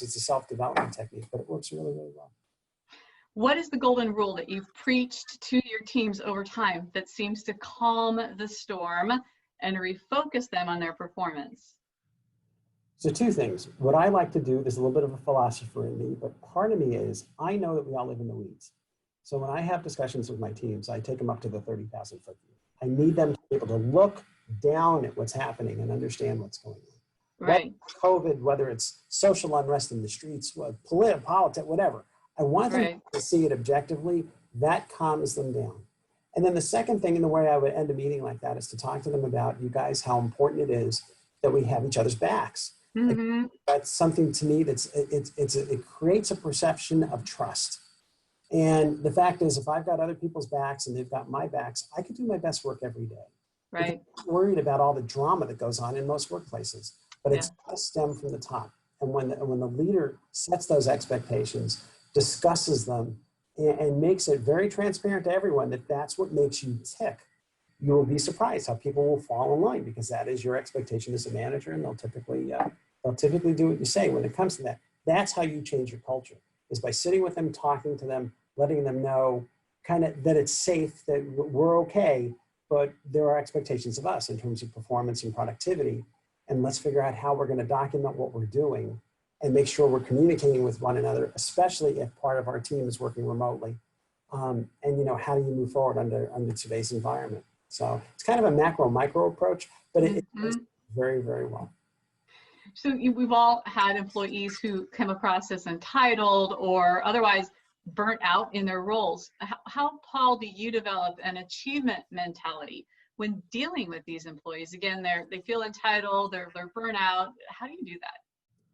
It's a self-development technique, but it works really, really well. What is the golden rule that you've preached to your teams over time that seems to calm the storm and refocus them on their performance? So two things. What I like to do, there's a little bit of a philosopher in me, but part of me is I know that we all live in the weeds. So when I have discussions with my teams, I take them up to the 30,000 foot view. I need them to be able to look down at what's happening and understand what's going on. Right. Whether it's COVID, whether it's social unrest in the streets, politics, whatever. I want them to see it objectively. That calms them down. And then the second thing, in the way I would end a meeting like that, is to talk to them about, you guys, how important it is that we have each other's backs. Mm-hmm. Like, that's something to me it creates a perception of trust. And the fact is, if I've got other people's backs and they've got my backs, I can do my best work every day. Right. I'm worried about all the drama that goes on in most workplaces, but it's got to stem from the top. And when the leader sets those expectations, discusses them, and makes it very transparent to everyone that that's what makes you tick, you will be surprised how people will fall in line, because that is your expectation as a manager, and they'll typically do what you say. When it comes to that, that's how you change your culture, is by sitting with them, talking to them, letting them know kind of that it's safe, that we're okay, but there are expectations of us in terms of performance and productivity, and let's figure out how we're going to document what we're doing and make sure we're communicating with one another, especially if part of our team is working remotely. And how do you move forward under today's environment? So it's kind of a macro micro approach, but it works very, very well. So we've all had employees who come across as entitled or otherwise burnt out in their roles. How, Paul, do you develop an achievement mentality when dealing with these employees? Again, they feel entitled, they're burnt out. How do you do that?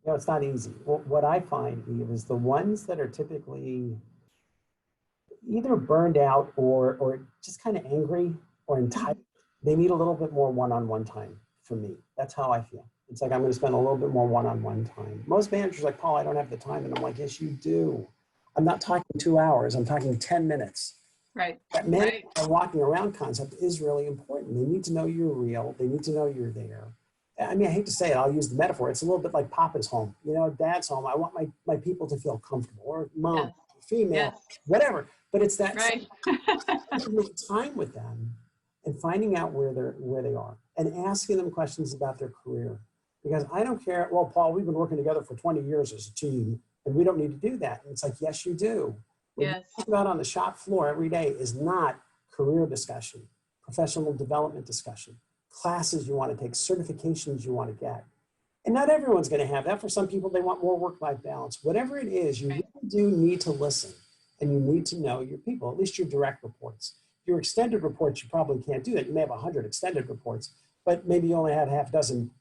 It's not easy. What I find, Eve, is the ones that are typically either burned out or just kind of angry or entitled, they need a little bit more one-on-one time for me. That's how I feel. It's like, I'm going to spend a little bit more one-on-one time. Most managers are like, Paul, I don't have the time. And I'm like, yes, you do. I'm not talking 2 hours. I'm talking 10 minutes. Right. That minute of walking around concept is really important. They need to know you're real. They need to know you're there. I mean, I hate to say it, I'll use the metaphor. It's a little bit like Papa's home. Dad's home. I want my people to feel comfortable, or mom, female, whatever. But it's that time with them and finding out where they are and asking them questions about their career. Because I don't care, well, Paul, we've been working together for 20 years as a team, and we don't need to do that. And it's like, yes, you do. What you talk about on the shop floor every day is not career discussion, professional development discussion, classes you want to take, certifications you want to get. And not everyone's going to have that. For some people, they want more work-life balance. Whatever it is, you really do need to listen, and you need to know your people, at least your direct reports. Your extended reports, you probably can't do that. You may have 100 extended reports, but maybe you only have half a dozen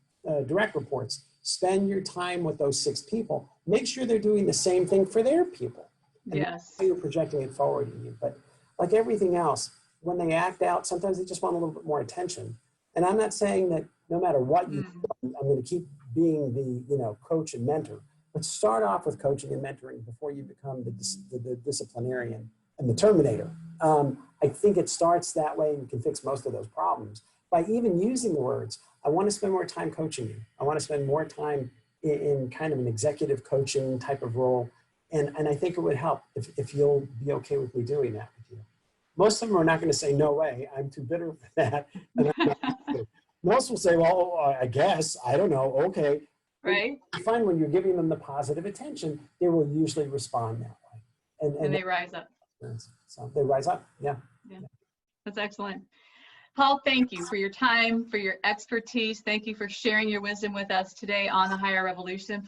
direct reports. Spend your time with those 6 people. Make sure they're doing the same thing for their people. And that's how you're projecting it forward in you. But like everything else, when they act out, sometimes they just want a little bit more attention. And I'm not saying that no matter what you do, I'm going to keep being the coach and mentor. But start off with coaching and mentoring before you become the disciplinarian and the terminator. I think it starts that way, and you can fix most of those problems by even using the words, I want to spend more time coaching you. I want to spend more time in kind of an executive coaching type of role. And I think it would help if you'll be okay with me doing that with you. Most of them are not going to say, no way, I'm too bitter for that. And I'm not. Most will say, well, I guess, I don't know, okay. Right. You find when you're giving them the positive attention, they will usually respond that way. And they rise up. So they rise up, yeah. That's excellent. Paul, thank you for your time, for your expertise. Thank you for sharing your wisdom with us today on the HR Revolution.